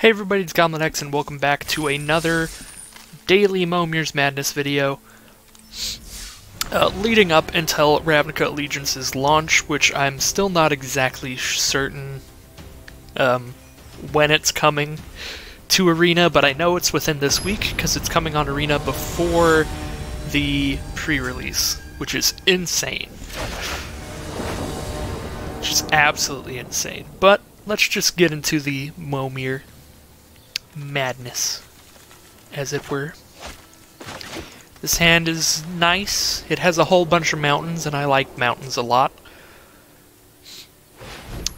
Hey everybody, it's Gomlet and welcome back to another daily Momir's Madness video. Leading up until Ravnica Allegiance's launch, which I'm still not exactly certain when it's coming to Arena, but I know it's within this week because it's coming on Arena before the pre-release, which is insane. Which is absolutely insane. But let's just get into the Momir madness, as it were. This hand is nice. It has a whole bunch of mountains, and I like mountains a lot.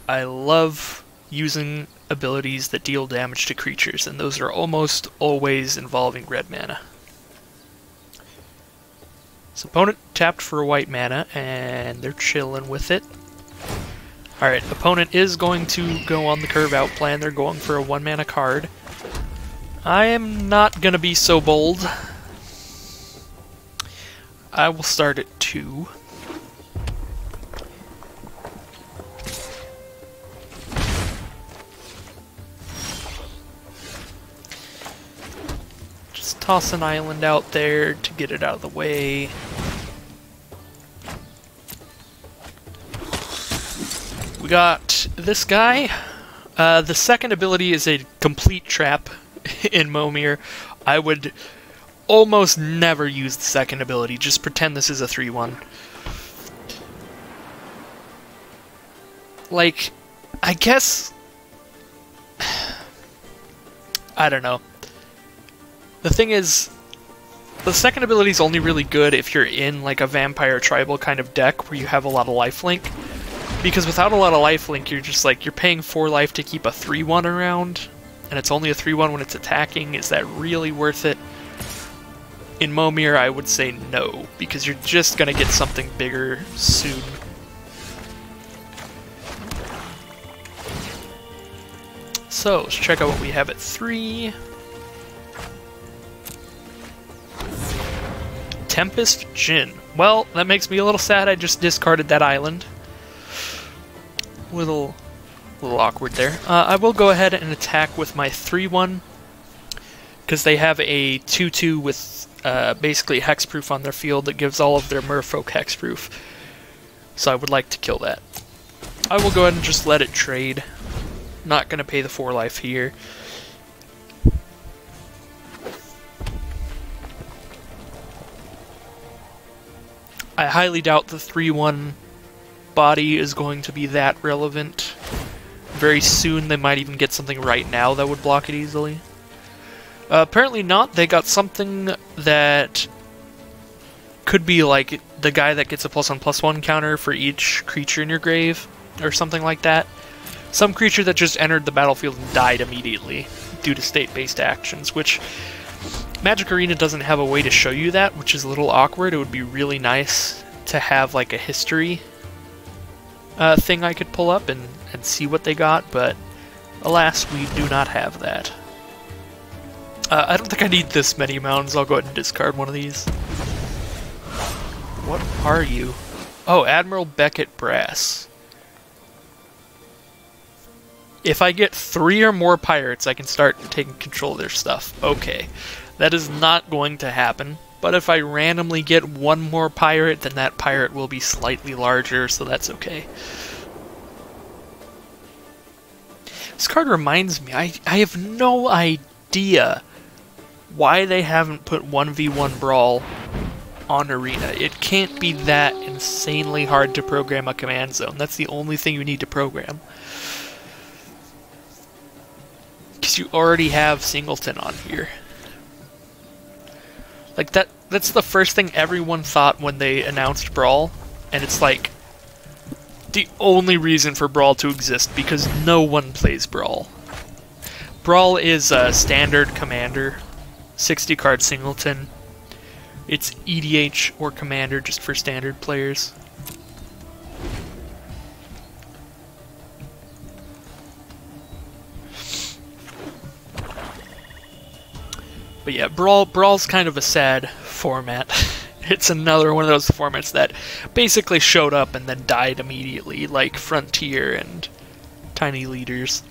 I love using abilities that deal damage to creatures, and those are almost always involving red mana. So opponent tapped for a white mana, and they're chilling with it. Alright, opponent is going to go on the curve out plan. They're going for a 1-mana card. I am not going to be so bold. I will start at 2. Just toss an island out there to get it out of the way. We got this guy. The second ability is a complete trap in Momir. I would almost never use the second ability. Just pretend this is a 3-1. Like, I guess... I don't know. The thing is, the second ability is only really good if you're in like a vampire tribal kind of deck where you have a lot of lifelink. Because without a lot of lifelink, you're just like, you're paying 4 life to keep a 3-1 around, and it's only a 3-1 when it's attacking. Is that really worth it? In Momir, I would say no, because you're just gonna get something bigger soon. So, let's check out what we have at 3. Tempest Djinn. Well, that makes me a little sad I just discarded that island. Little awkward there. I will go ahead and attack with my 3-1, because they have a 2-2 with basically hexproof on their field that gives all of their merfolk hexproof. So I would like to kill that. I will go ahead and just let it trade. Not going to pay the 4 life here. I highly doubt the 3-1 body is going to be that relevant. Very soon they might even get something right now that would block it easily. Apparently not. They got something that could be like the guy that gets a +1/+1 counter for each creature in your grave, or something like that. Some creature that just entered the battlefield and died immediately due to state-based actions, which Magic Arena doesn't have a way to show you that, which is a little awkward. It would be really nice to have like a history thing I could pull up and see what they got, but alas, we do not have that. I don't think I need this many mountains. I'll go ahead and discard one of these. What are you? Oh, Admiral Beckett Brass. If I get 3 or more pirates, I can start taking control of their stuff. Okay, that is not going to happen. But if I randomly get 1 more pirate, then that pirate will be slightly larger, so that's okay. This card reminds me, I have no idea why they haven't put 1v1 Brawl on Arena. It can't be that insanely hard to program a command zone. That's the only thing you need to program. Because you already have Singleton on here. Like, that's the first thing everyone thought when they announced Brawl, and it's like the only reason for Brawl to exist, because no one plays Brawl. Brawl is a standard commander, 60 card Singleton. It's EDH or commander just for standard players. But yeah, Brawl's kind of a sad format. It's another one of those formats that basically showed up and then died immediately, like Frontier and Tiny Leaders.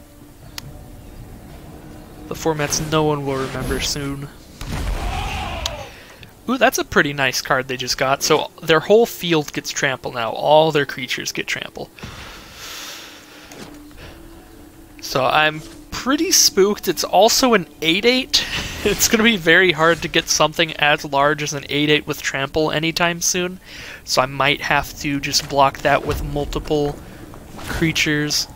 The formats no one will remember soon. Ooh, that's a pretty nice card they just got. So their whole field gets trample now. All their creatures get trample. So I'm pretty spooked. It's also an 8/8. It's going to be very hard to get something as large as an 8/8 with trample anytime soon. So I might have to just block that with multiple creatures.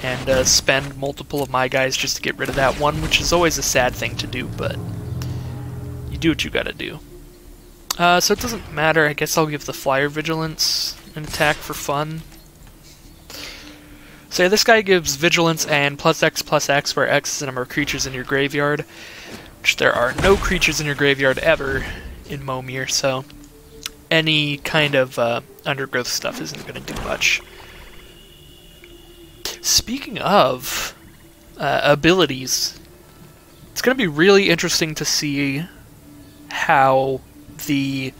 And spend multiple of my guys just to get rid of that one, which is always a sad thing to do, but you do what you gotta do. So it doesn't matter. I guess I'll give the Flyer Vigilance an attack for fun. So yeah, this guy gives Vigilance and +X/+X, where X is the number of creatures in your graveyard, which there are no creatures in your graveyard ever in Momir, so any kind of undergrowth stuff isn't going to do much. Speaking of abilities, it's going to be really interesting to see how the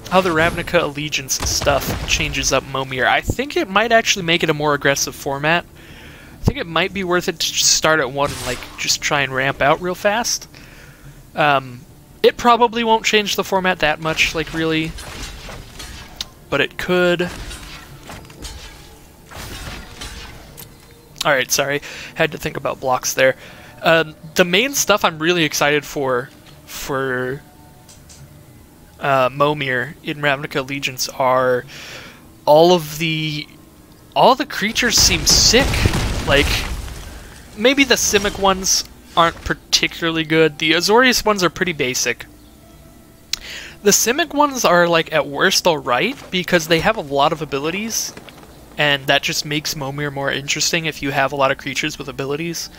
Ravnica Allegiance stuff changes up Momir. I think it might actually make it a more aggressive format. I think it might be worth it to just start at 1 and like just try and ramp out real fast. It probably won't change the format that much, like really, but it could. Alright, sorry. Had to think about blocks there. The main stuff I'm really excited for Momir in Ravnica Allegiance are all the creatures seem sick. Like, maybe the Simic ones aren't particularly good. The Azorius ones are pretty basic. The Simic ones are, like, at worst alright, because they have a lot of abilities, and that just makes Momir more interesting if you have a lot of creatures with abilities.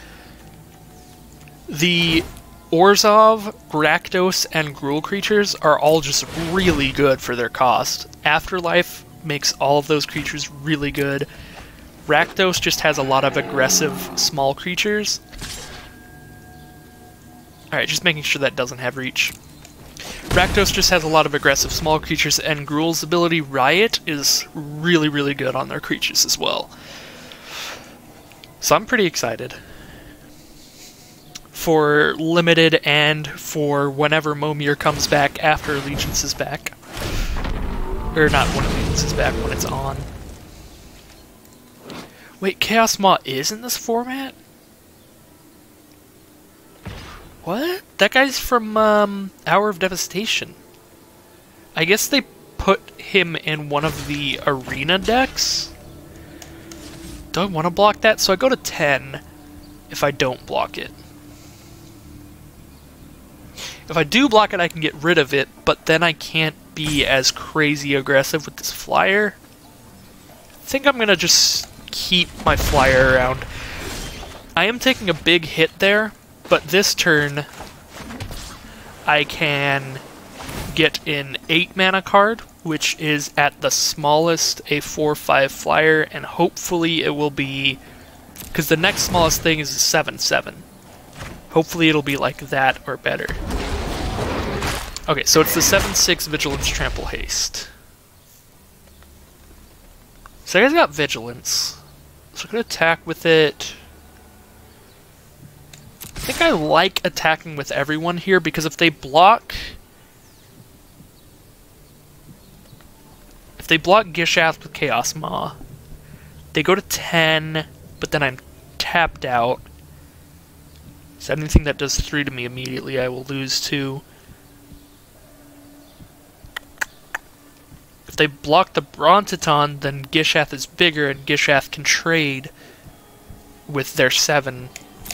The Orzhov, Rakdos, and Gruul creatures are all just really good for their cost. Afterlife makes all of those creatures really good. Rakdos just has a lot of aggressive small creatures. Alright, just making sure that doesn't have reach. Rakdos just has a lot of aggressive small creatures, and Gruul's ability Riot is really, really good on their creatures as well. So I'm pretty excited for Limited and for whenever Momir comes back after Allegiance is back. Or not when Allegiance is back, when it's on. Wait, Chaos Maw is in this format? What? That guy's from Hour of Devastation. I guess they put him in one of the arena decks? Do I want to block that? So I go to 10 if I don't block it. If I do block it, I can get rid of it, but then I can't be as crazy aggressive with this flyer. I think I'm going to just keep my flyer around. I am taking a big hit there, but this turn I can get an 8 mana card, which is at the smallest a 4/5 flyer, and hopefully it will be, because the next smallest thing is a 7/7. Hopefully it'll be like that or better. Okay, so it's the 7/6 Vigilance Trample Haste. So I guys got Vigilance. So I'm going to attack with it. I think I like attacking with everyone here, because if they block Gishath with Chaos Maw, they go to 10, but then I'm tapped out. So anything that does 3 to me immediately I will lose to. If they block the Brontiton, then Gishath is bigger, and Gishath can trade with their 7.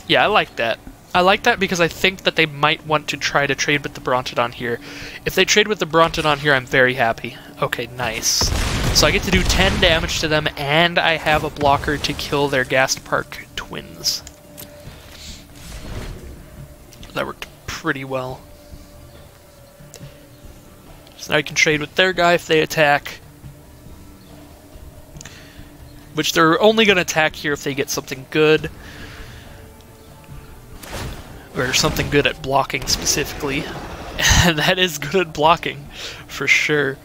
Yeah, I like that. I like that because I think that they might want to try to trade with the Brontodon here. If they trade with the Brontodon here, I'm very happy. Okay, nice. So I get to do 10 damage to them, and I have a blocker to kill their Ghast Park twins. That worked pretty well. So now I can trade with their guy if they attack. Which they're only going to attack here if they get something good. Or something good at blocking specifically. And that is good at blocking, for sure.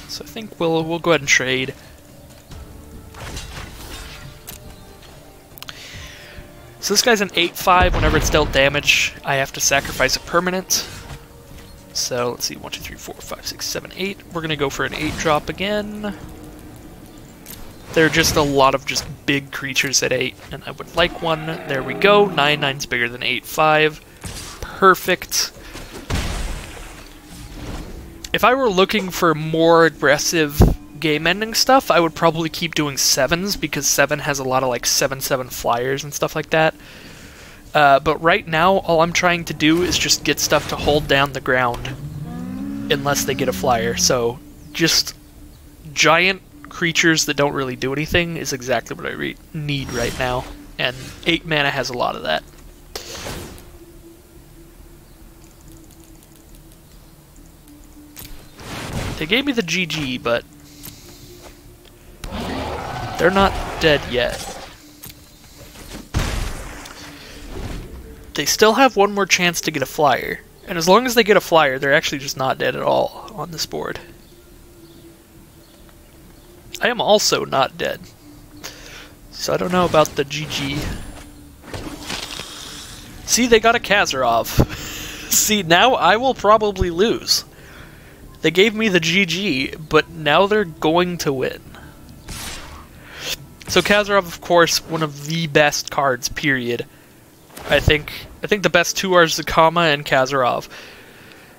So I think we'll go ahead and trade. So this guy's an 8/5. Whenever it's dealt damage, I have to sacrifice a permanent. So let's see, 1, 2, 3, 4, 5, 6, 7, 8. We're gonna go for an 8-drop again. There are just a lot of just big creatures at 8, and I would like one. There we go. 9/9's bigger than 8/5. Perfect. If I were looking for more aggressive game-ending stuff, I would probably keep doing 7s, because 7 has a lot of like 7/7 flyers and stuff like that. But right now, all I'm trying to do is just get stuff to hold down the ground, unless they get a flyer. So just giant creatures that don't really do anything is exactly what I need right now, and 8 mana has a lot of that. They gave me the GG, but they're not dead yet. They still have one more chance to get a flyer, and as long as they get a flyer, they're actually just not dead at all on this board. I am also not dead, so I don't know about the GG. See, they got a Kazarov. See, now I will probably lose. They gave me the GG, but now they're going to win. So Kazarov, of course, one of the best cards, period. I think the best two are Zacama and Kazarov.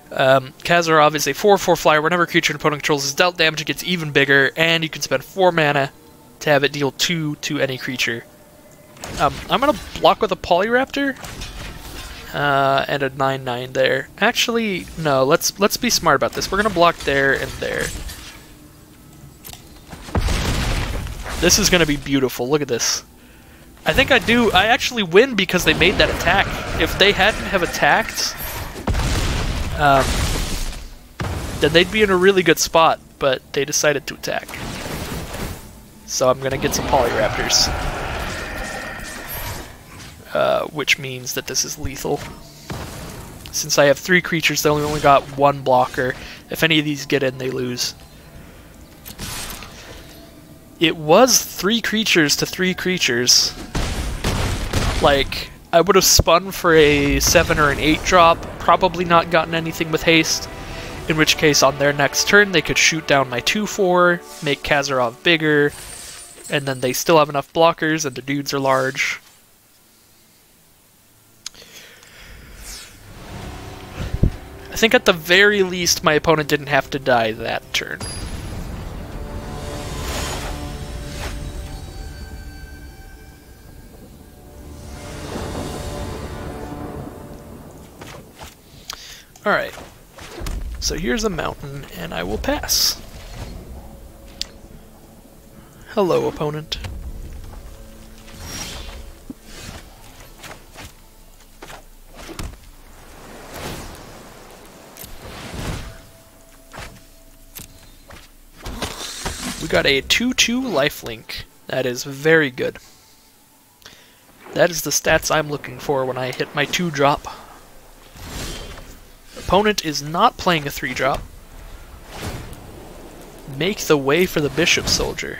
Kazarov is a 4/4 flyer. Whenever a creature an opponent controls is dealt damage, it gets even bigger, and you can spend 4 mana to have it deal 2 to any creature. I'm gonna block with a Polyraptor and a 9/9 there. Actually, no. Let's be smart about this. We're gonna block there and there. This is gonna be beautiful. Look at this. I think I actually win because they made that attack. If they hadn't have attacked, then they'd be in a really good spot, but they decided to attack. So I'm gonna get some Polyraptors. Which means that this is lethal. Since I have 3 creatures, they only got 1 blocker. If any of these get in, they lose. It was 3 creatures to 3 creatures. Like, I would have spun for a 7 or an 8 drop, probably not gotten anything with haste, in which case on their next turn they could shoot down my 2/4, make Kazarov bigger, and then they still have enough blockers and the dudes are large. I think at the very least my opponent didn't have to die that turn. Alright, so here's a mountain, and I will pass. Hello, opponent. We got a 2/2 lifelink. That is very good. That is the stats I'm looking for when I hit my 2-drop. Opponent is not playing a 3-drop. Make the way for the Bishop Soldier.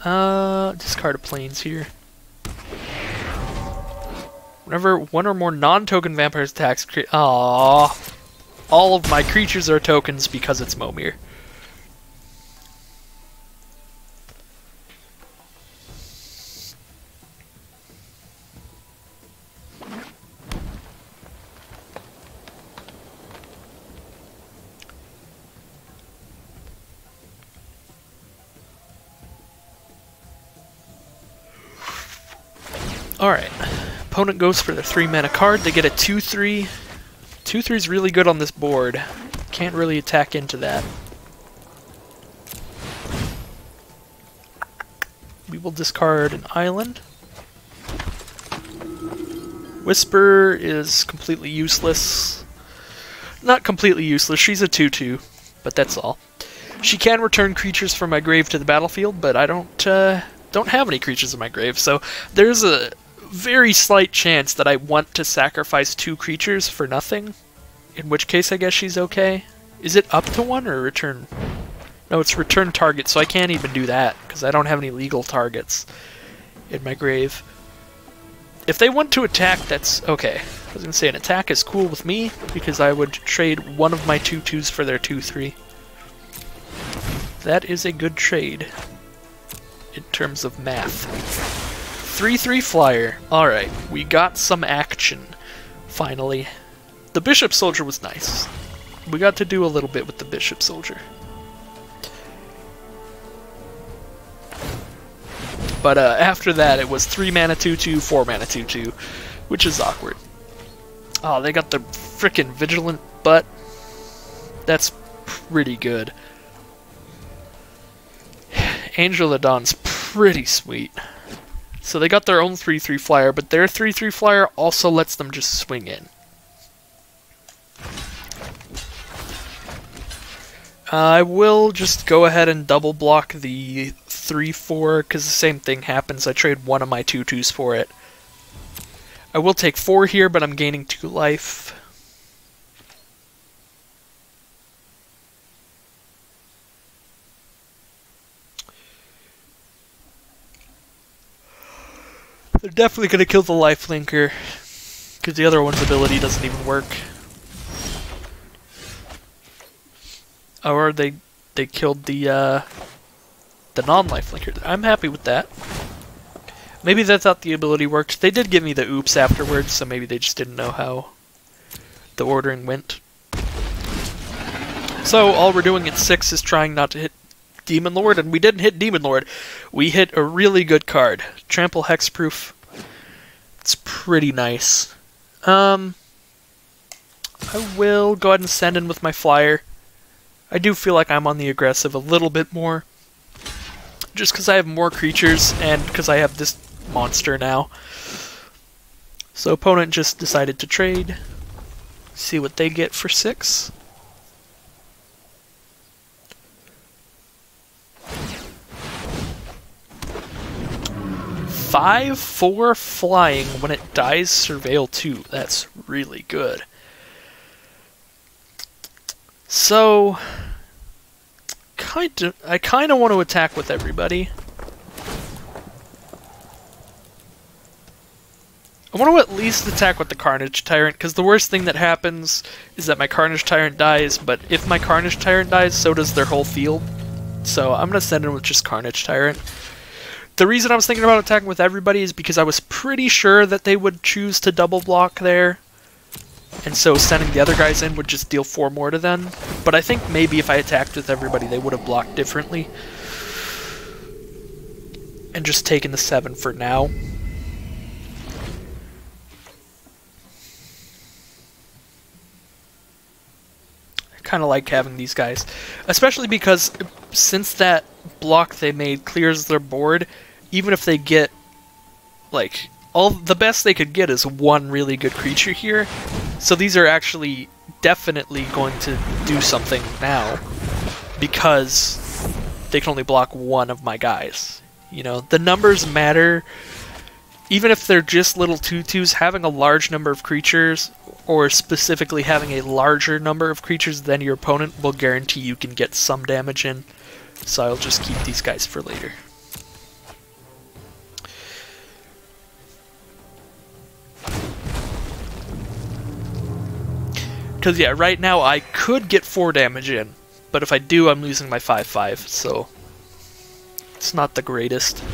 Discard a planes here. Whenever one or more non-token vampires attacks, all of my creatures are tokens because it's Momir. Alright, opponent goes for the 3-mana card. They get a 2/3. 2/3 is really good on this board. Can't really attack into that. We will discard an island. Whisper is completely useless. Not completely useless, she's a 2/2, but that's all. She can return creatures from my grave to the battlefield, but I don't have any creatures in my grave, so there's a very slight chance that I want to sacrifice 2 creatures for nothing, in which case I guess she's okay. Is it up to 1 or return? No, it's return target, so I can't even do that, because I don't have any legal targets in my grave. If they want to attack, that's okay. I was gonna say an attack is cool with me, because I would trade one of my 2/2s for their 2/3. That is a good trade in terms of math. 3/3 flyer. Alright, we got some action, finally. The Bishop Soldier was nice. We got to do a little bit with the Bishop Soldier. But after that, it was 3 mana 2/2, 4 mana 2/2, which is awkward. Oh, they got the frickin' Vigilant butt. That's pretty good. Angel of Dawn's pretty sweet. So they got their own 3/3 flyer, but their 3/3 flyer also lets them just swing in. I will just go ahead and double block the 3/4, because the same thing happens. I trade one of my 2/2s for it. I will take 4 here, but I'm gaining 2 life. They're definitely going to kill the lifelinker, because the other one's ability doesn't even work. Or they killed the non-lifelinker. I'm happy with that. Maybe they thought the ability worked. They did give me the oops afterwards, so maybe they just didn't know how the ordering went. So all we're doing at 6 is trying not to hit Demon Lord, and we didn't hit Demon Lord. We hit a really good card. Trample Hexproof. It's pretty nice. I will go ahead and send in with my flyer. I do feel like I'm on the aggressive a little bit more. Just because I have more creatures, and because I have this monster now. So opponent just decided to trade. See what they get for 6. Five, 4 flying. When it dies, surveil 2. That's really good. So, I kind of want to attack with everybody. I want to at least attack with the Carnage Tyrant, because the worst thing that happens is that my Carnage Tyrant dies, but if my Carnage Tyrant dies, so does their whole field. So I'm going to send in with just Carnage Tyrant. The reason I was thinking about attacking with everybody is because I was pretty sure that they would choose to double block there. And so sending the other guys in would just deal 4 more to them. But I think maybe if I attacked with everybody, they would have blocked differently. And just taken the 7 for now. I kind of like having these guys. Especially because since that block they made clears their board, even if they get, like, all the best they could get is 1 really good creature here. So these are actually definitely going to do something now, because they can only block 1 of my guys. You know, the numbers matter. Even if they're just little 2/2s, having a large number of creatures, or specifically having a larger number of creatures than your opponent, will guarantee you can get some damage in. So I'll just keep these guys for later. Because, yeah, right now I could get 4 damage in, but if I do, I'm losing my 5/5, so it's not the greatest.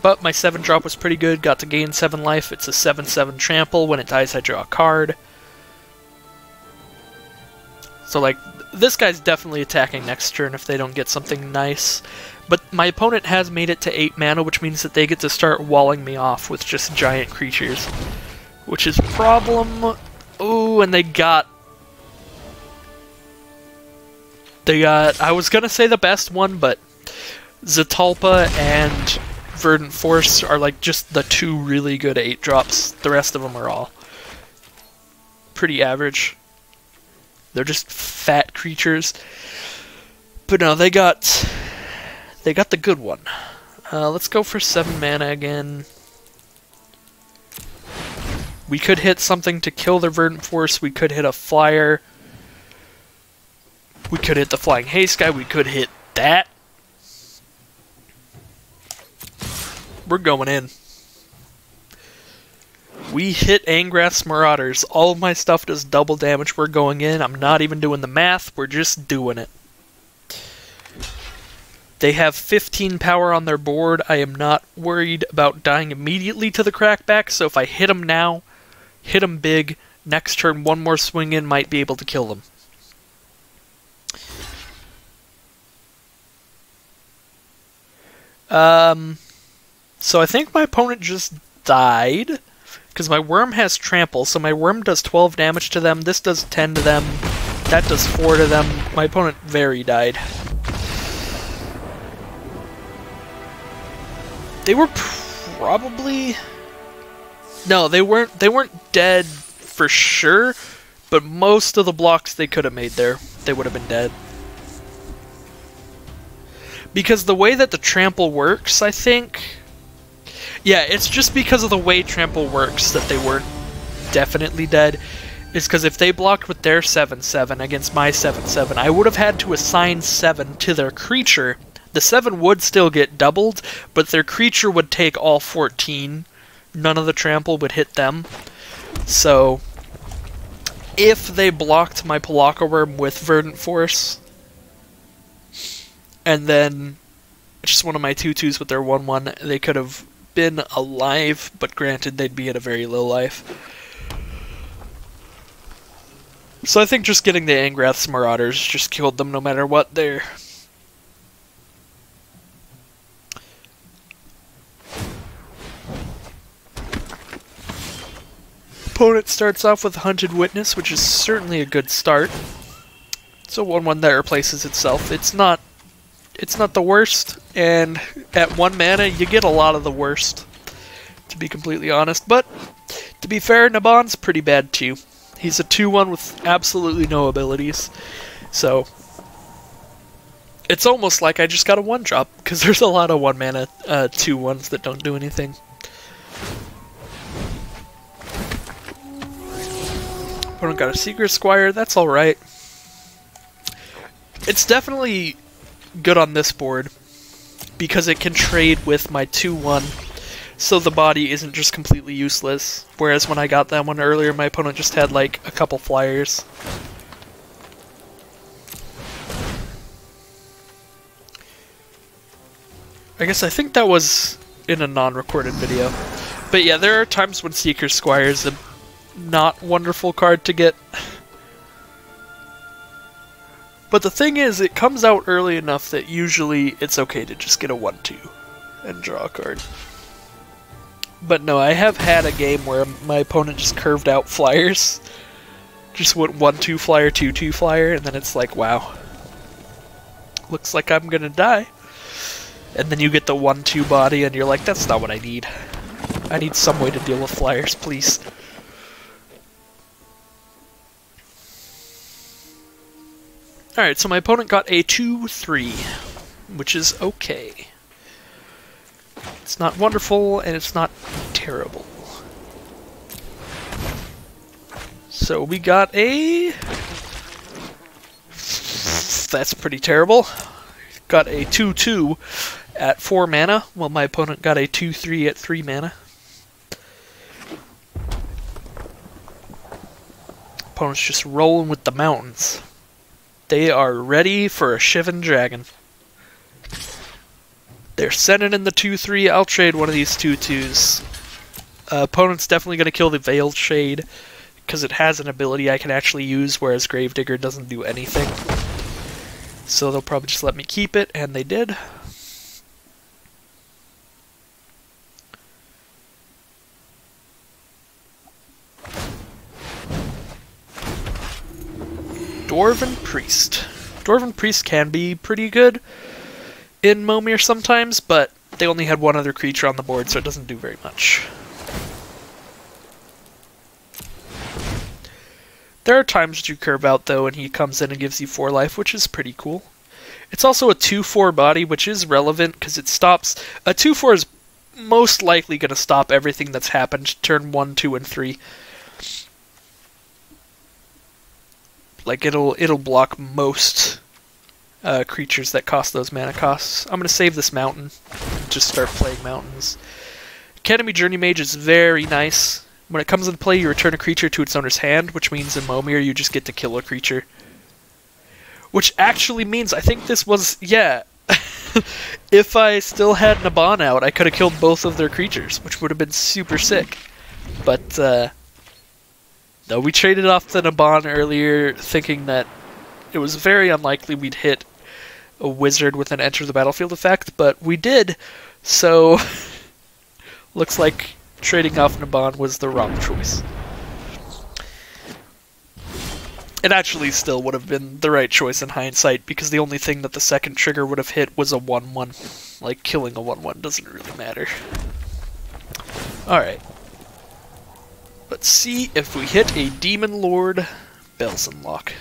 But my 7 drop was pretty good, got to gain 7 life. It's a 7/7 trample. When it dies, I draw a card. So, like, this guy's definitely attacking next turn if they don't get something nice. But my opponent has made it to 8 mana, which means that they get to start walling me off with just giant creatures. Which is a problem. Ooh, and they got... I was gonna say the best one, but Zatalpa and Verdant Force are like just the 2 really good 8 drops. The rest of them are all pretty average. They're just fat creatures. But no, they got the good one. Let's go for 7 mana again. We could hit something to kill their Verdant Force. We could hit a flyer. We could hit the Flying Haste guy. We could hit that. We're going in. We hit Angrath's Marauders. All of my stuff does double damage. We're going in. I'm not even doing the math. We're just doing it. They have 15 power on their board. I am not worried about dying immediately to the crackback, so if I hit them now, hit them big, next turn one more swing in, might be able to kill them. So I think my opponent just died, because my worm has trample, so my worm does 12 damage to them, this does 10 to them, that does 4 to them. My opponent very died. They were probably... No, they weren't dead for sure, but most of the blocks they could have made there, they would have been dead. Because the way that the trample works, I think... Yeah, it's just because of the way trample works that they weren't definitely dead. Is because if they blocked with their 7/7 against my 7/7, I would have had to assign 7 to their creature. The 7 would still get doubled, but their creature would take all 14. None of the trample would hit them. So, if they blocked my Pelakka Worm with Verdant Force, and then just one of my 2/2s with their 1/1, they could have been alive, but granted, they'd be at a very low life. So I think just getting the Angrath's Marauders just killed them no matter what there. Opponent starts off with Hunted Witness, which is certainly a good start. It's a 1/1 that replaces itself. It's not the worst, and at 1 mana you get a lot of the worst, to be completely honest. But to be fair, Naban's pretty bad too. He's a 2/1 with absolutely no abilities, so it's almost like I just got a 1-drop, because there's a lot of 1 mana 2/1s that don't do anything. Opponent got a Secret Squire, that's alright. It's definitely good on this board, because it can trade with my 2/1, so the body isn't just completely useless. Whereas when I got that one earlier, my opponent just had like a couple flyers. I guess I think that was in a non-recorded video. But yeah, there are times when Seeker Squire is a not wonderful card to get. But the thing is, it comes out early enough that usually it's okay to just get a 1/2 and draw a card. But no, I have had a game where my opponent just curved out flyers. Just went 1/2 flyer, 2/2 flyer, and then it's like, wow. Looks like I'm gonna die. And then you get the 1/2 body and you're like, that's not what I need. I need some way to deal with flyers, please. Alright, so my opponent got a 2/3, which is okay. It's not wonderful, and it's not terrible. So we got a... That's pretty terrible. Got a 2/2 at 4 mana, while my opponent got a 2/3 at 3 mana. Opponent's just rolling with the mountains. They are ready for a Shivan Dragon. They're sending in the 2/3. I'll trade one of these 2/2s. Opponent's definitely going to kill the Veiled Shade, because it has an ability I can actually use, whereas Gravedigger doesn't do anything. So they'll probably just let me keep it, and they did. Dwarven Priest. Dwarven Priest can be pretty good in Momir sometimes, but they only had one other creature on the board, so it doesn't do very much. There are times that you curve out, though, and he comes in and gives you 4 life, which is pretty cool. It's also a 2/4 body, which is relevant, because it stops... A 2/4 is most likely going to stop everything that's happened turn 1, 2, and 3. Like, it'll block most creatures that cost those mana costs. I'm going to save this mountain and just start playing mountains. Academy Journey Mage is very nice. When it comes into play, you return a creature to its owner's hand, which means in Momir you just get to kill a creature. Which actually means, I think this was, yeah, if I still had Naban out, I could have killed both of their creatures, which would have been super sick. But, no, we traded off the Naban earlier, thinking that it was very unlikely we'd hit a wizard with an enter the battlefield effect, but we did, so looks like trading off Naban was the wrong choice. It actually still would have been the right choice in hindsight, because the only thing that the second trigger would have hit was a 1-1. Like, killing a 1-1 doesn't really matter. Alright. Let's see if we hit a Demon Lord Belzenlock.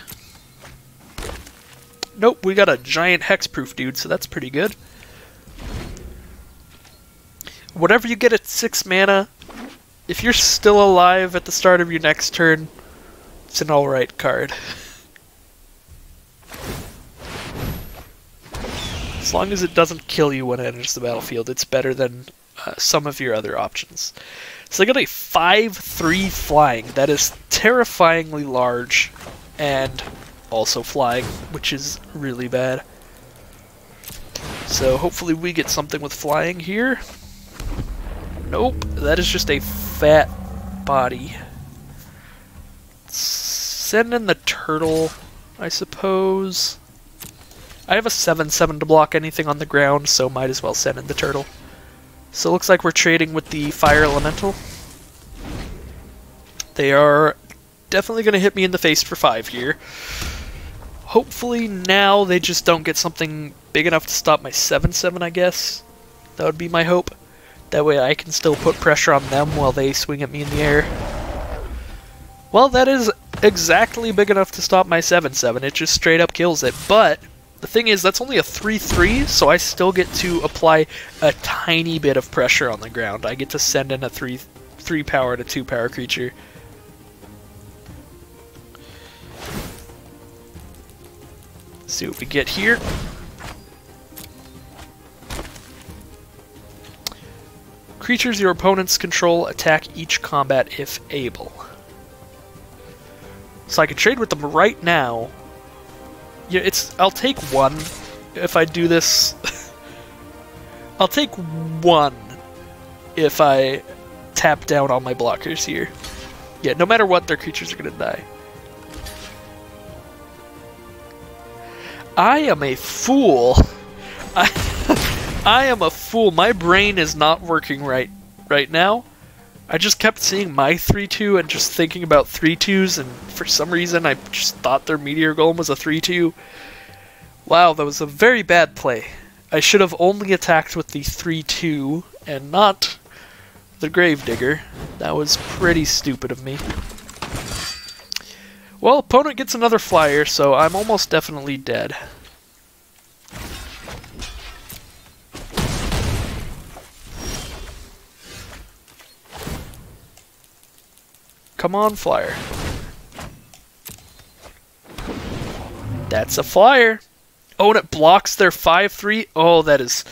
Nope, we got a giant hexproof dude, so that's pretty good. Whatever you get at 6 mana, if you're still alive at the start of your next turn, it's an alright card. As long as it doesn't kill you when it enters the battlefield, it's better than some of your other options. So they got a 5/3 flying. That is terrifyingly large and also flying, which is really bad. So hopefully we get something with flying here. Nope, that is just a fat body. Send in the turtle, I suppose. I have a 7/7 to block anything on the ground, so might as well send in the turtle. So it looks like we're trading with the fire elemental. They are definitely going to hit me in the face for 5 here. Hopefully now they just don't get something big enough to stop my 7/7, I guess. That would be my hope. That way I can still put pressure on them while they swing at me in the air. Well, that is exactly big enough to stop my 7/7. It just straight up kills it. But the thing is, that's only a 3/3, so I still get to apply a tiny bit of pressure on the ground. I get to send in a 3 power to 2 power creature. See what we get here. Creatures your opponents control attack each combat if able. So I can trade with them right now. Yeah, I'll take 1 if I do this. I'll take 1 if I tap down all my blockers here. Yeah, no matter what, their creatures are gonna die. I am a fool. I am a fool. My brain is not working right now. I just kept seeing my 3/2 and just thinking about 3/2s, and for some reason I just thought their Meteor Golem was a 3/2. Wow, that was a very bad play. I should have only attacked with the 3/2 and not the Gravedigger. That was pretty stupid of me. Well, opponent gets another flyer, so I'm almost definitely dead. Come on, flyer. That's a flyer. Oh, and it blocks their 5/3. Oh, that is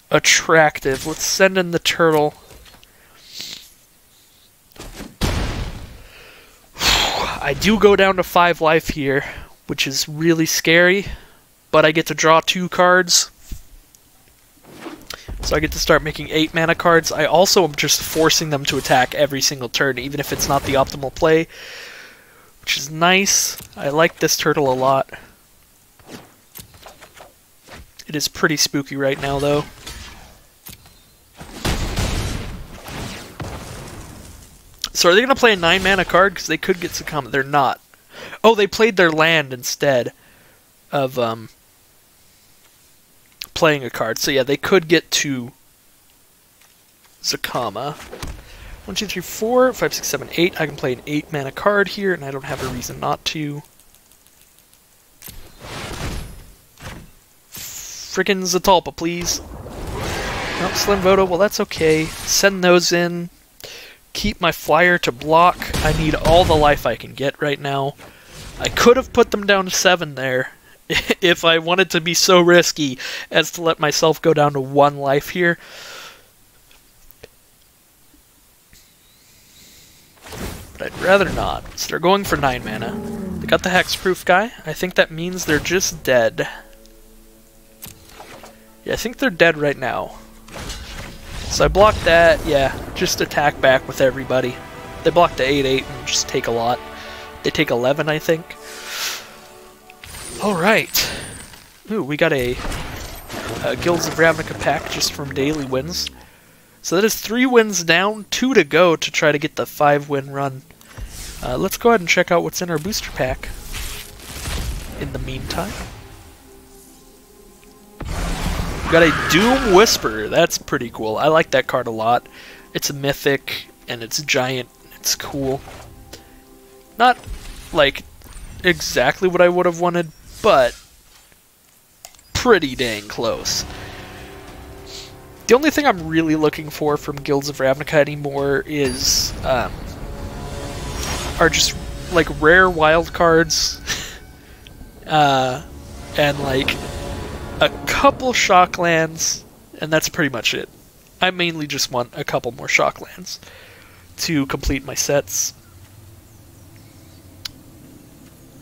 attractive. Let's send in the turtle. I do go down to 5 life here, which is really scary, but I get to draw 2 cards. So I get to start making 8 mana cards. I also am just forcing them to attack every single turn, even if it's not the optimal play, which is nice. I like this turtle a lot. It is pretty spooky right now, though. So are they going to play a 9 mana card? Because they could get Zacama. They're not. Oh, they played their land instead of playing a card. So yeah, they could get to Zacama. 1, 2, 3, 4, 5, 6, 7, 8. I can play an 8 mana card here, and I don't have a reason not to. Frickin' Zatalpa, please. Nope, Slim Voto. Well, that's okay. Send those in. Keep my flyer to block. I need all the life I can get right now. I could have put them down to 7 there if I wanted to be so risky as to let myself go down to 1 life here. but I'd rather not. So they're going for 9 mana. They got the hexproof guy. I think that means they're just dead. Yeah, I think they're dead right now. So I blocked that, yeah, just attack back with everybody. They blocked the 8/8 and just take a lot. They take 11, I think. Alright. Ooh, we got a Guilds of Ravnica pack just from daily wins. So that is 3 wins down, 2 to go to try to get the 5-win run. Let's go ahead and check out what's in our booster pack in the meantime. We got a Doom Whisperer. That's pretty cool. I like that card a lot. It's a mythic, and it's giant. It's cool. Not, like, exactly what I would have wanted, but pretty dang close. The only thing I'm really looking for from Guilds of Ravnica anymore is, are just, like, rare wild cards, and, like, a couple shock lands, and that's pretty much it. I mainly just want a couple more shock lands to complete my sets.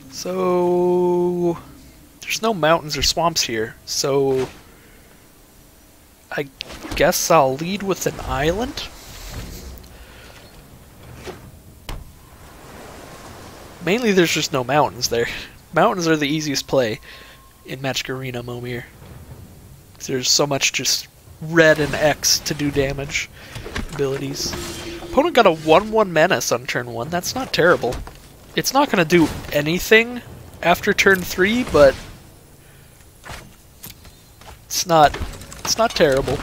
So there's no mountains or swamps here, so I guess I'll lead with an island. Mainly there's just no mountains there. Mountains are the easiest play in Magic Arena, Momir. There's so much just red and X to do damage abilities. Opponent got a 1/1 menace on turn 1. That's not terrible. It's not going to do anything after turn 3, but it's not terrible.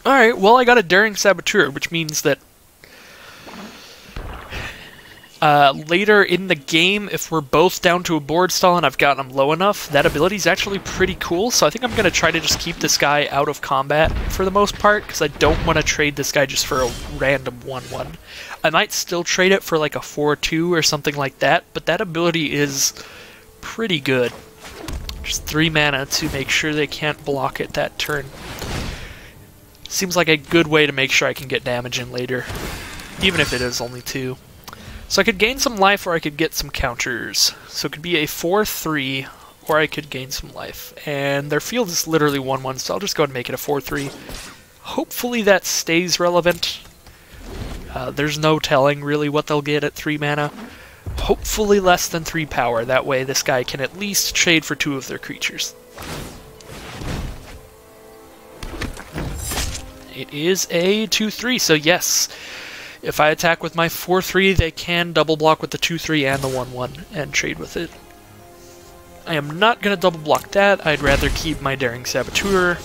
Alright, well I got a Daring Saboteur, which means that later in the game, if we're both down to a board stall and I've gotten them low enough, that ability is actually pretty cool, so I think I'm going to try to just keep this guy out of combat for the most part, because I don't want to trade this guy just for a random 1/1. I might still trade it for like a 4/2 or something like that, but that ability is pretty good. Just 3 mana to make sure they can't block it that turn. Seems like a good way to make sure I can get damage in later, even if it is only 2. So I could gain some life, or I could get some counters. So it could be a 4/3, or I could gain some life. And their field is literally 1/1, so I'll just go ahead and make it a 4/3. Hopefully that stays relevant. There's no telling really what they'll get at 3 mana. Hopefully less than 3 power. That way this guy can at least trade for 2 of their creatures. It is a 2/3, so yes. If I attack with my 4/3, they can double block with the 2/3 and the 1/1 and trade with it. I am not going to double block that. I'd rather keep my Daring Saboteur.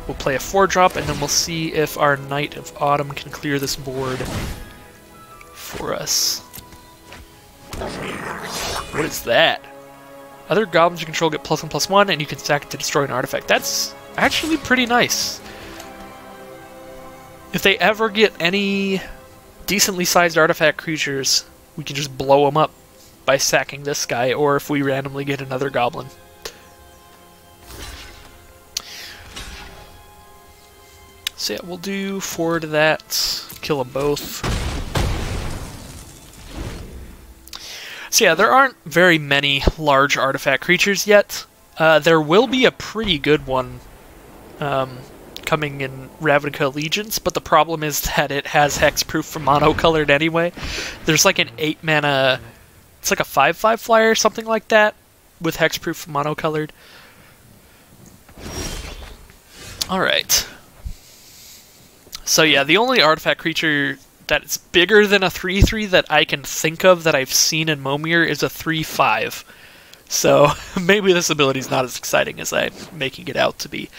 We'll play a 4-drop, and then we'll see if our Knight of Autumn can clear this board for us. What is that? Other goblins you control get +1/+1, and you can sack it to destroy an artifact. That's actually pretty nice. If they ever get any decently sized artifact creatures, we can just blow them up by sacking this guy, or if we randomly get another goblin. So yeah, we'll do 4 to that, kill them both. So yeah, there aren't very many large artifact creatures yet. There will be a pretty good one coming in Ravnica Allegiance, but the problem is that it has hexproof for mono-colored anyway. There's like an 8 mana, it's like a 5/5 flyer or something like that, with hexproof for mono-colored. Alright. So yeah, the only artifact creature that's bigger than a 3/3 that I can think of that I've seen in Momir is a 3/5. So maybe this ability is not as exciting as I'm making it out to be.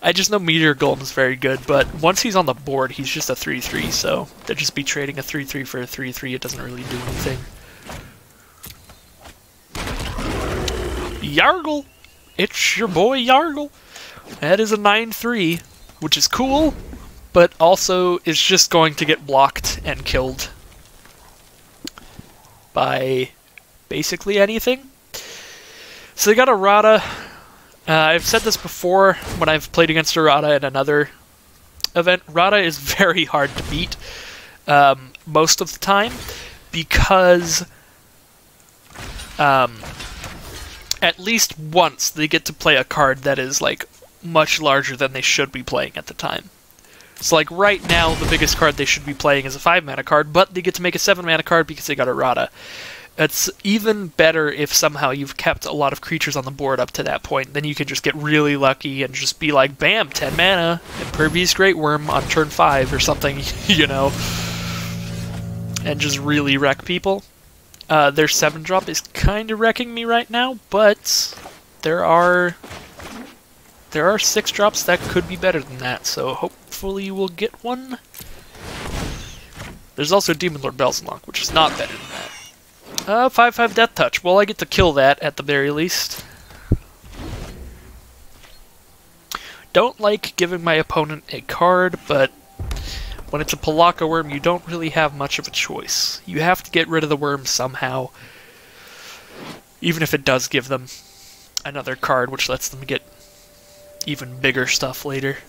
I just know Meteor Golem is very good, but once he's on the board, he's just a 3/3, so they'd just be trading a 3/3 for a 3/3. It doesn't really do anything. Yargle! It's your boy Yargle! That is a 9/3, which is cool, but also is just going to get blocked and killed by basically anything. So they got Errata. I've said this before when I've played against Errata in another event. Rada is very hard to beat most of the time because at least once they get to play a card that is like much larger than they should be playing at the time. So like right now the biggest card they should be playing is a 5-mana card, but they get to make a 7-mana card because they got a Rada. It's even better if somehow you've kept a lot of creatures on the board up to that point. Then you can just get really lucky and just be like, bam, 10 mana, Impervious Great Worm on turn 5 or something, you know, and just really wreck people. Their 7-drop is kind of wrecking me right now, but there are 6-drops that could be better than that, so hopefully we'll get one. There's also Demon Lord Belzenlock, which is not better than that. 5/5 Death Touch. Well, I get to kill that at the very least. Don't like giving my opponent a card, but when it's a Pelakka Worm, you don't really have much of a choice. You have to get rid of the worm somehow, even if it does give them another card, which lets them get even bigger stuff later.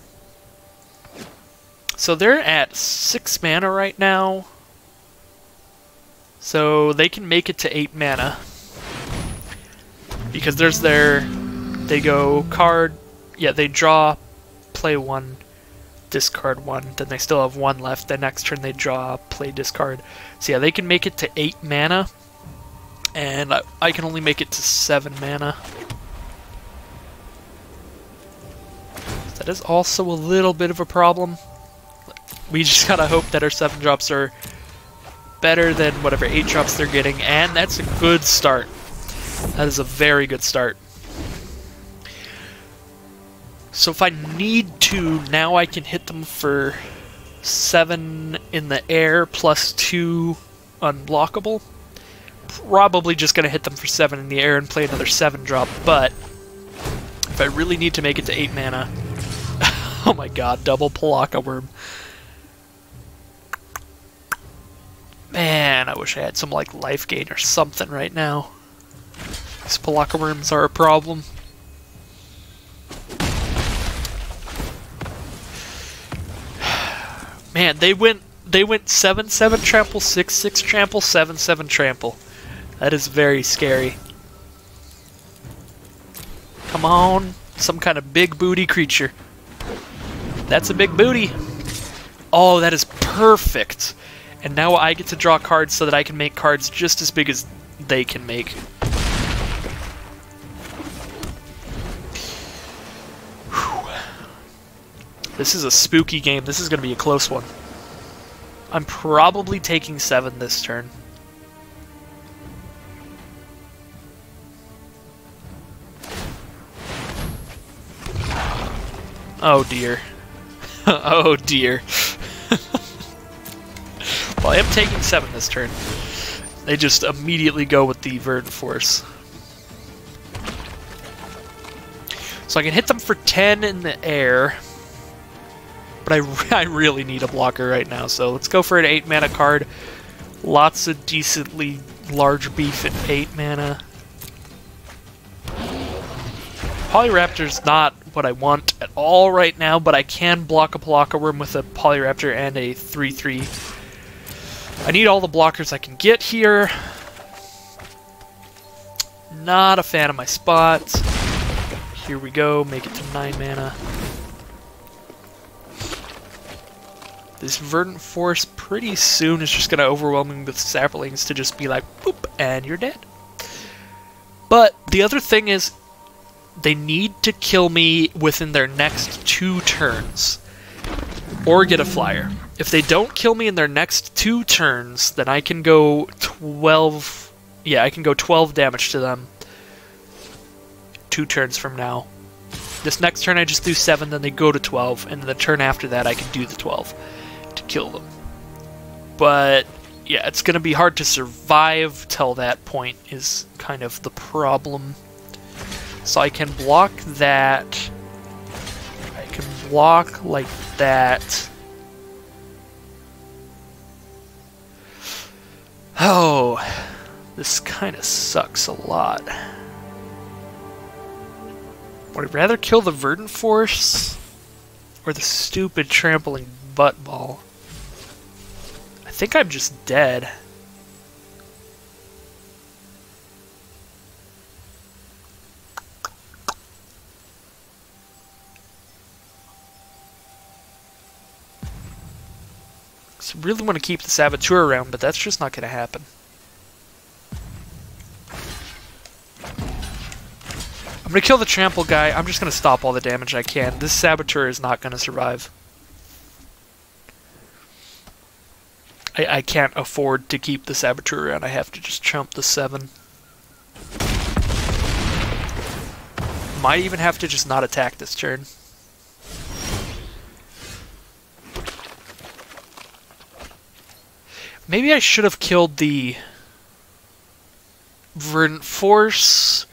So they're at 6 mana right now. So they can make it to 8 mana. Because there's they go card, yeah, they draw, play 1, discard 1, then they still have 1 left, the next turn they draw, play, discard. So yeah, they can make it to 8 mana, and I can only make it to 7 mana. That is also a little bit of a problem. We just gotta hope that our 7-drops are better than whatever 8-drops they're getting, and that's a good start. That is a very good start. So if I need to, now I can hit them for 7 in the air plus 2 unblockable. Probably just going to hit them for 7 in the air and play another 7-drop, but if I really need to make it to 8 mana... oh my god, double Pelakka Worm. Man, I wish I had some like life gain or something right now. These Pelakka Worms are a problem. Man, they went 7/7 trample, 6/6 trample, 7/7 trample. That is very scary. Come on, some kind of big booty creature. That's a big booty. Oh, that is perfect. And now I get to draw cards so that I can make cards just as big as they can make. Whew. This is a spooky game. This is going to be a close one. I'm probably taking 7 this turn. Oh dear. Oh dear. Well, I am taking 7 this turn. They just immediately go with the Verdant Force. So I can hit them for 10 in the air. But I really need a blocker right now, so let's go for an 8 mana card. Lots of decently large beef at 8 mana. Polyraptor's not what I want at all right now, but I can block a Pelakka Worm with a Polyraptor and a 3/3. I need all the blockers I can get here. Not a fan of my spots. Here we go, make it to 9 mana. This Verdant Force pretty soon is just going to overwhelm the saplings to just be like, boop, and you're dead. But the other thing is, they need to kill me within their next 2 turns. Or get a flyer. If they don't kill me in their next 2 turns, then I can go 12... yeah, I can go 12 damage to them 2 turns from now. This next turn I just do 7, then they go to 12, and then the turn after that I can do the 12 to kill them. But, yeah, it's going to be hard to survive till that point is kind of the problem. So I can block that. I can block like that. Oh, this kind of sucks a lot. Would I rather kill the Verdant Force? Or the stupid trampling butt ball. I think I'm just dead. So I really want to keep the Saboteur around, but that's just not going to happen. I'm going to kill the trample guy. I'm just going to stop all the damage I can. This Saboteur is not going to survive. I can't afford to keep the Saboteur around. I have to just chump the 7. Might even have to just not attack this turn. Maybe I should have killed the Verdant Force,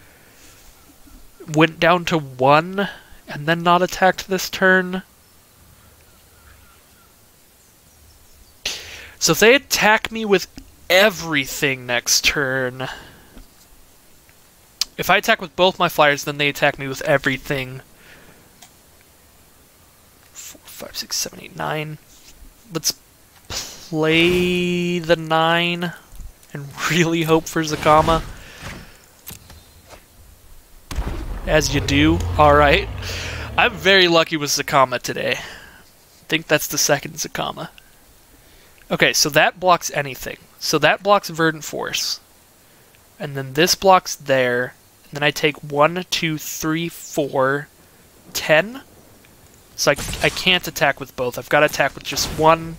went down to 1, and then not attacked this turn. So if they attack me with everything next turn... If I attack with both my flyers, then they attack me with everything. 4, 5, 6, 7, 8, 9. Let's play the 9 and really hope for Zacama. As you do. Alright. I'm very lucky with Zacama today. I think that's the second Zacama. Okay, so that blocks anything. So that blocks Verdant Force. And then this blocks there. And then I take 1, 2, 3, 4, 10. So I can't attack with both. I've got to attack with just one.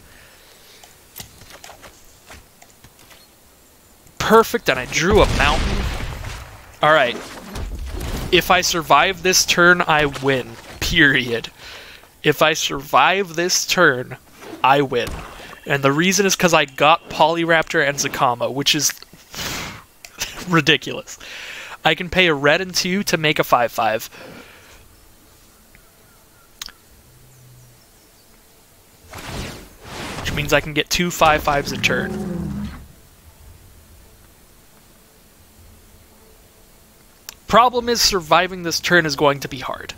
Perfect, and I drew a mountain. Alright. If I survive this turn, I win. Period. If I survive this turn, I win. And the reason is because I got Polyraptor and Zacama, which is ridiculous. I can pay a red and 2 to make a 5/5. Which means I can get 2 5/5s a turn. Problem is, surviving this turn is going to be hard.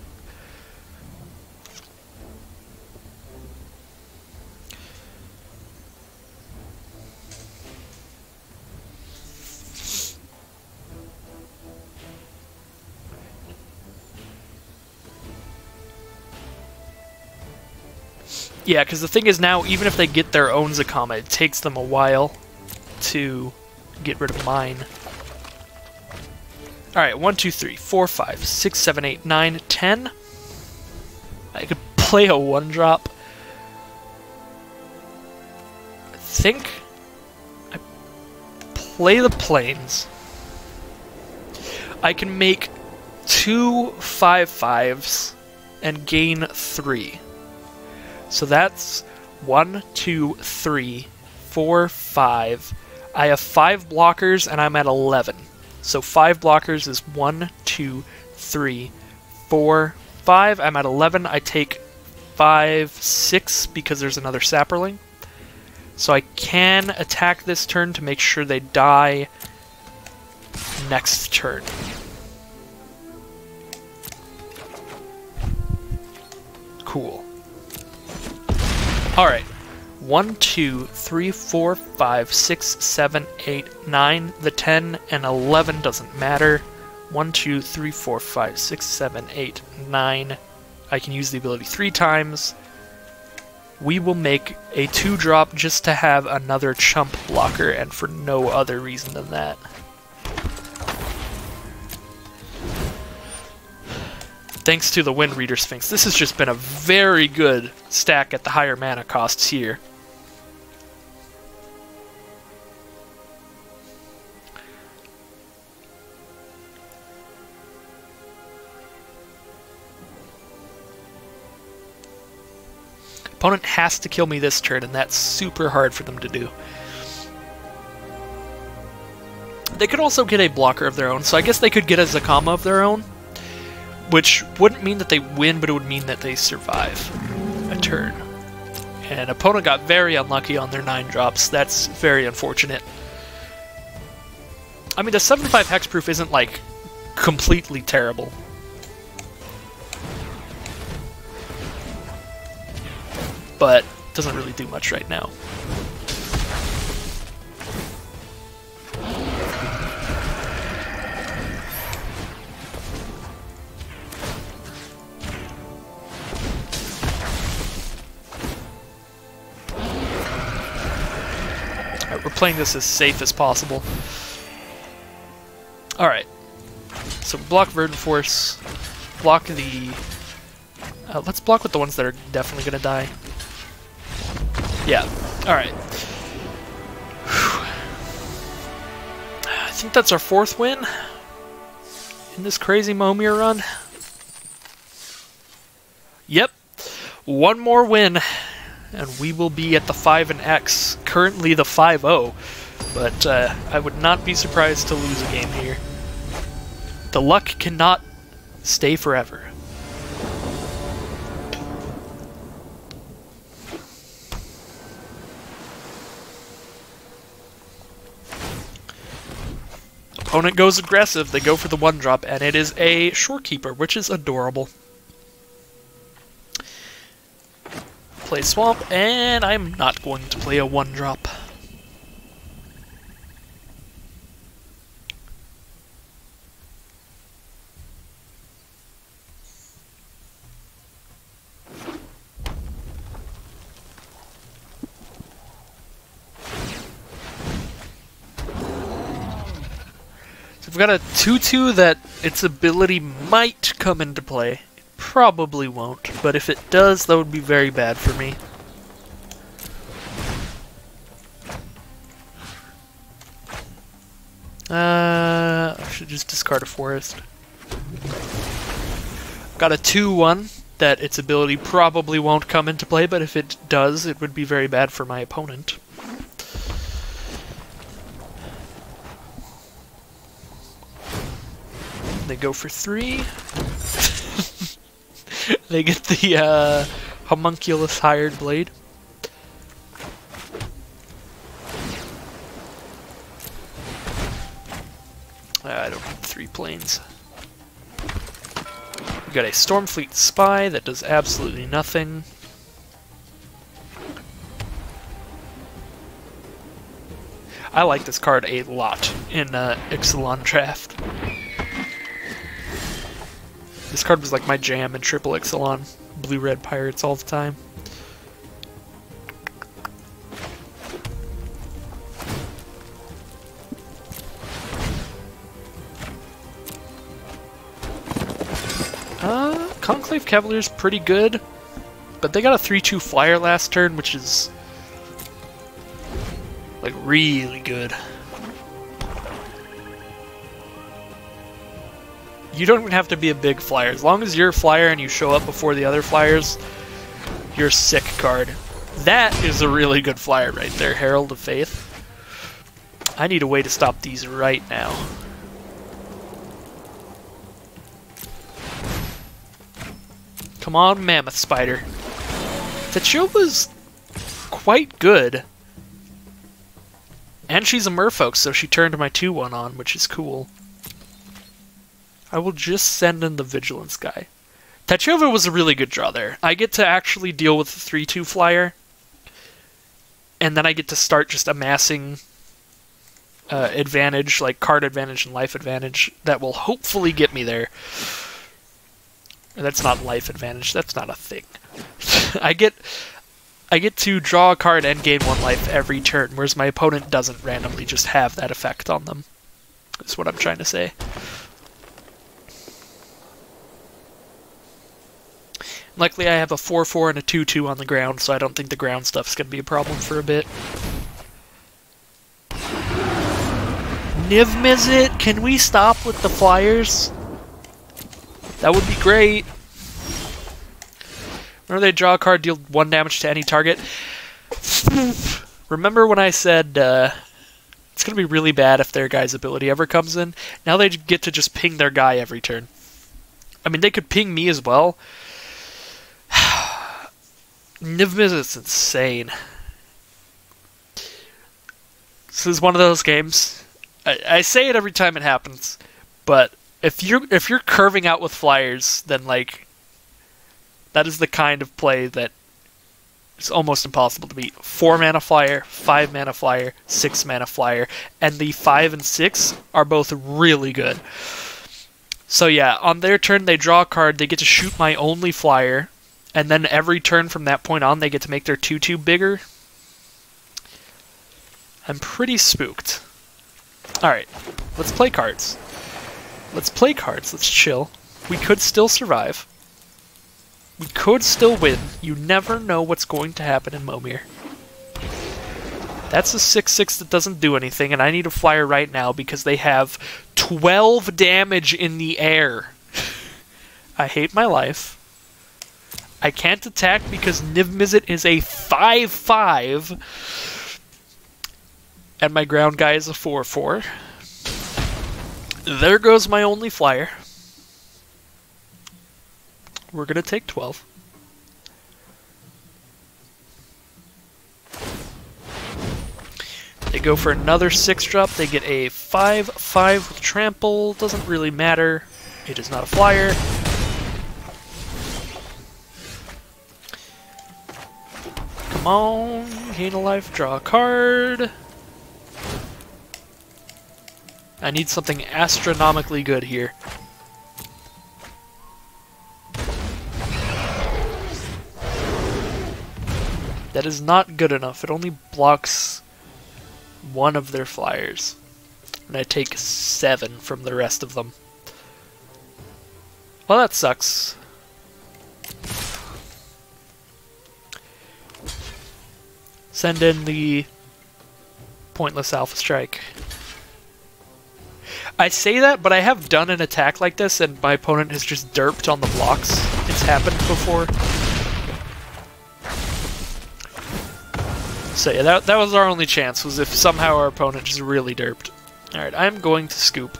Yeah, because the thing is now, even if they get their own Zacama, it takes them a while to get rid of mine. Alright, 1, 2, 3, 4, 5, 6, 7, 8, 9, 10. I could play a 1-drop. I think I play the Plains. I can make 2 5/5s and gain 3. So that's 1, 2, 3, 4, 5. I have 5 blockers and I'm at 11. So 5 blockers is 1, 2, 3, 4, 5. I'm at 11. I take 5, 6 because there's another Sapperling. So I can attack this turn to make sure they die next turn. Cool. Alright. 1, 2, 3, 4, 5, 6, 7, 8, 9. The 10 and 11 doesn't matter. 1, 2, 3, 4, 5, 6, 7, 8, 9. I can use the ability 3 times. We will make a 2-drop just to have another chump blocker, and for no other reason than that. Thanks to the Wind Reader Sphinx. This has just been a very good stack at the higher mana costs here. Opponent has to kill me this turn, and that's super hard for them to do. They could also get a blocker of their own, so I guess they could get a Zacama of their own. Which wouldn't mean that they win, but it would mean that they survive a turn. And opponent got very unlucky on their 9-drops. That's very unfortunate. I mean, the 7/5 hexproof isn't, like, completely terrible. but doesn't really do much right now. Alright, we're playing this as safe as possible. Alright. So block Verdant Force, block the... let's block with the ones that are definitely gonna die. Yeah, alright. I think that's our 4th win in this crazy Momir run. Yep, one more win, and we will be at the 5-X, currently the 5-0, but I would not be surprised to lose a game here. The luck cannot stay forever. Opponent goes aggressive, they go for the 1-drop, and it is a Shorekeeper, which is adorable. Play Swamp, and I'm not going to play a 1-drop. We've got a 2-2 that its ability might come into play. It probably won't, but if it does, that would be very bad for me. I should just discard a forest. Got a 2-1 that its ability probably won't come into play, but if it does, it would be very bad for my opponent. They go for 3. They get the homunculus hired blade. I don't need 3 planes. We got a Stormfleet Spy that does absolutely nothing. I like this card a lot in Ixalan draft. This card was like my jam in Triple Ixalan. Blue-red pirates all the time. Conclave Cavalier's pretty good, but they got a 3-2 flyer last turn, which is like really good. You don't even have to be a big flyer. As long as you're a flyer and you show up before the other flyers, you're a sick card. That is a really good flyer right there, Herald of Faith. I need a way to stop these right now. Come on, Mammoth Spider. Tachova's quite good. And she's a merfolk, so she turned my 2-1 on, which is cool. I will just send in the Vigilance guy. Tachova was a really good draw there. I get to actually deal with the 3-2 flyer, and then I get to start just amassing advantage, like card advantage and life advantage, that will hopefully get me there. That's not life advantage, that's not a thing. I get to draw a card and gain 1 life every turn, whereas my opponent doesn't randomly just have that effect on them. That's what I'm trying to say. Luckily, I have a 4-4 and a 2-2 on the ground, so I don't think the ground stuff's going to be a problem for a bit. Niv Mizzet, can we stop with the flyers? That would be great. Whenever they draw a card, deal 1 damage to any target. Remember when I said it's going to be really bad if their guy's ability ever comes in? Now they get to just ping their guy every turn. I mean, they could ping me as well. Niv Mizzet's insane. This is one of those games. I say it every time it happens, but if you're curving out with flyers, then like that is the kind of play that It's almost impossible to beat. 4 mana flyer, 5 mana flyer, 6 mana flyer, and the 5 and 6 are both really good. So yeah, on their turn they draw a card, they get to shoot my only flyer, and then every turn from that point on they get to make their 2/2 bigger. I'm pretty spooked. Alright, let's play cards. Let's play cards, let's chill. We could still survive. We could still win. You never know what's going to happen in Momir. That's a 6/6 that doesn't do anything, and I need a flyer right now because they have 12 damage in the air. I hate my life. I can't attack because Niv-Mizzet is a 5/5. And my ground guy is a 4/4. There goes my only flyer. We're going to take 12. They go for another 6-drop. They get a 5/5 with trample. Doesn't really matter. It is not a flyer. Come on. Gain a life. Draw a card. I need something astronomically good here. That is not good enough. It only blocks one of their flyers. And I take 7 from the rest of them. Well, that sucks. Send in the pointless Alpha Strike. I say that, but I have done an attack like this and my opponent has just derped on the blocks. It's happened before. So yeah, that was our only chance, was if somehow our opponent just really derped. Alright, I'm going to scoop.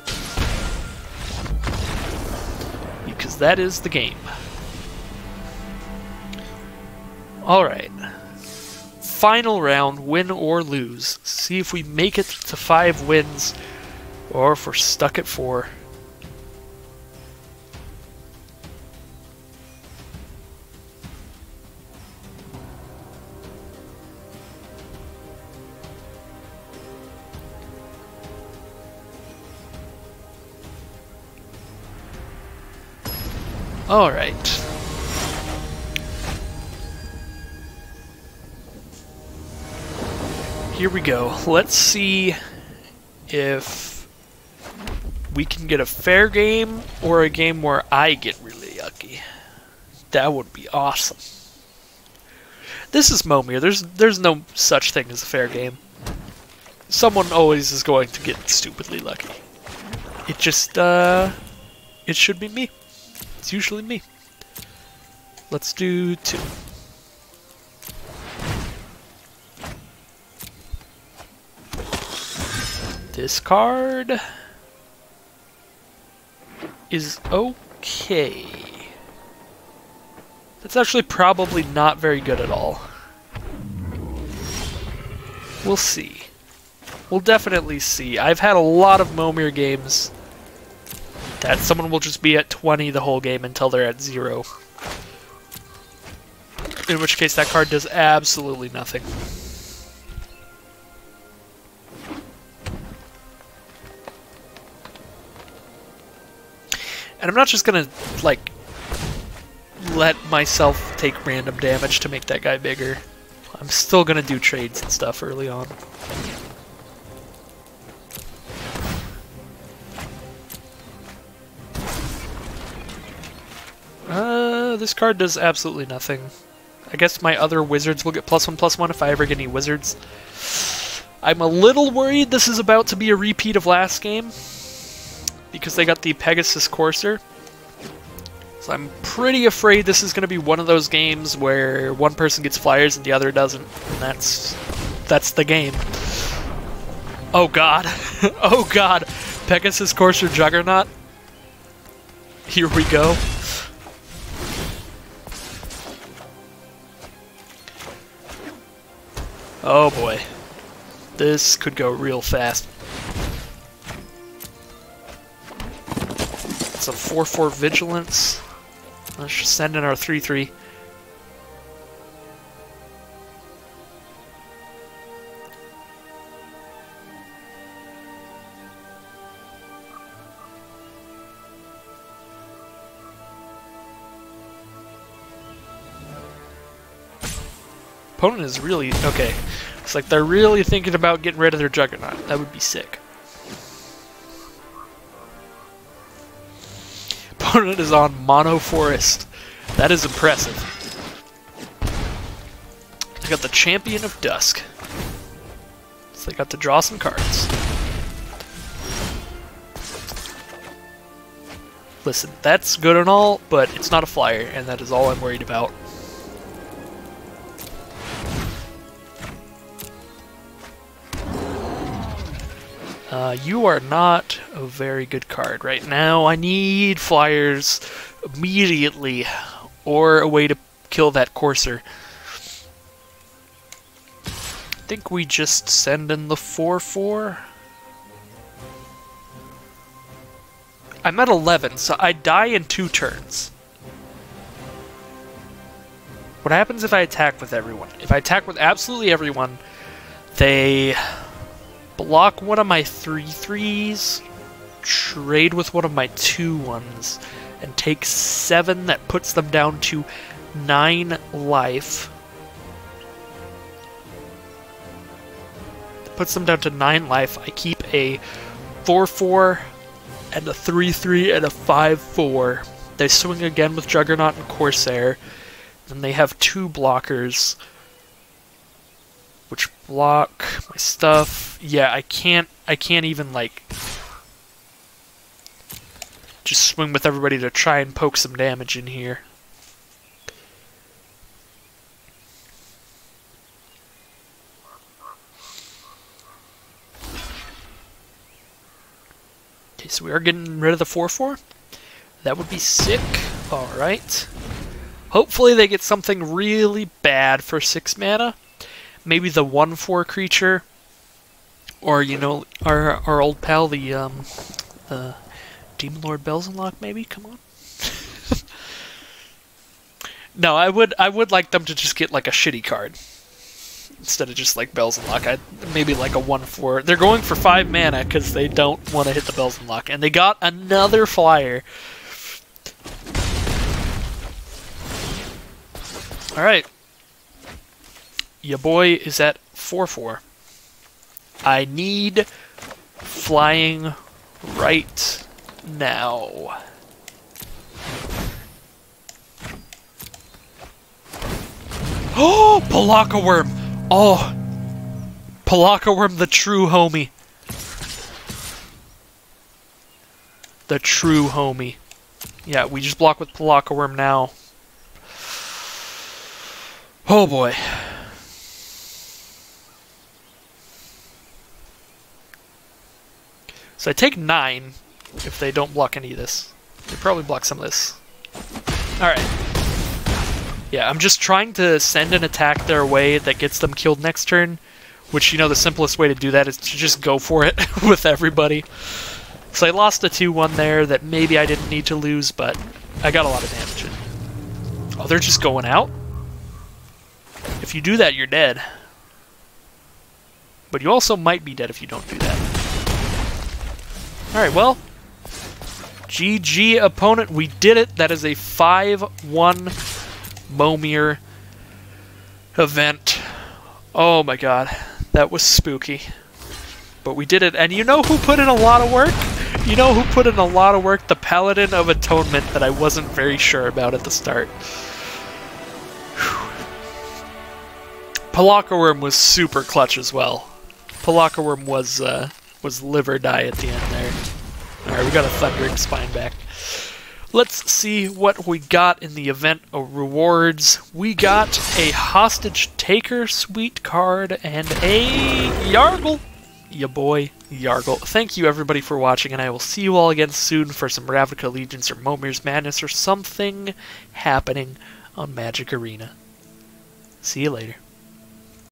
Because that is the game. Alright. Final round, win or lose. See if we make it to 5 wins, or if we're stuck at 4. Alright. Here we go. Let's see if we can get a fair game or a game where I get really yucky. That would be awesome. This is Momir. There's no such thing as a fair game. Someone always is going to get stupidly lucky. It just, it should be me. It's usually me. Let's do 2. This card is okay. That's actually probably not very good at all. We'll see. We'll definitely see. I've had a lot of Momir games that someone will just be at 20 the whole game until they're at 0. In which case that card does absolutely nothing. And I'm not just gonna, like, let myself take random damage to make that guy bigger. I'm still gonna do trades and stuff early on. This card does absolutely nothing. I guess my other wizards will get +1/+1 if I ever get any wizards. I'm a little worried this is about to be a repeat of last game, because they got the Pegasus Courser. So I'm pretty afraid this is going to be one of those games where one person gets flyers and the other doesn't. And that's the game. Oh god. Oh god. Pegasus Courser Juggernaut. Here we go. Oh boy. This could go real fast. It's a 4/4 Vigilance. Let's just send in our 3/3. Opponent is really... Okay. It's like they're really thinking about getting rid of their Juggernaut. That would be sick. Opponent is on Mono Forest. That is impressive. I got the Champion of Dusk. So I got to draw some cards. Listen, that's good and all, but it's not a flyer, and that is all I'm worried about. You are not a very good card right now. I need flyers immediately, or a way to kill that Courser. I think we just send in the 4/4. I'm at 11, so I die in 2 turns. What happens if I attack with everyone? If I attack with absolutely everyone, they block one of my 3/3s, trade with one of my 2/1s, and take 7. That puts them down to 9 life. Puts them down to 9 life. I keep a 4/4 and a 3/3 and a 5/4. They swing again with Juggernaut and Corsair. And they have 2 blockers, which block my stuff. Yeah, I can't even like just swing with everybody to try and poke some damage in here. Okay, so we are getting rid of the 4/4. That would be sick. All right. Hopefully they get something really bad for 6 mana. Maybe the 1/4 creature. Or, you know, our old pal, the Demon Lord Belzenlock, maybe? Come on. No, I would like them to just get like a shitty card. Instead of just like Belzenlock. Maybe like a 1/4. They're going for 5 mana because they don't want to hit the Belzenlock. And they got another flyer. Alright. Ya boy is at 4/4. I need flying right now. Oh, Palaka Worm! Oh! Palaka Worm, the true homie. The true homie. Yeah, we just block with Palaka Worm now. Oh boy. So I take 9 if they don't block any of this. They probably block some of this. Alright. Yeah, I'm just trying to send an attack their way that gets them killed next turn. Which, you know, the simplest way to do that is to just go for it with everybody. So I lost a 2/1 there that maybe I didn't need to lose, but I got a lot of damage in. Oh, they're just going out? If you do that, you're dead. But you also might be dead if you don't do that. Alright, well. GG, opponent. We did it. That is a 5/1 Momir event. Oh my god. That was spooky. But we did it. And you know who put in a lot of work? You know who put in a lot of work? The Paladin of Atonement that I wasn't very sure about at the start. Palaka Worm was super clutch as well. Palaka Worm was live or die at the end there. Alright, we got a Thundering Spine back. Let's see what we got in the event of rewards. We got a Hostage Taker Suite card and a Yargle. Ya boy, Yargle. Thank you everybody for watching, and I will see you all again soon for some Ravnica Allegiance or Momir's Madness or something happening on Magic Arena. See you later.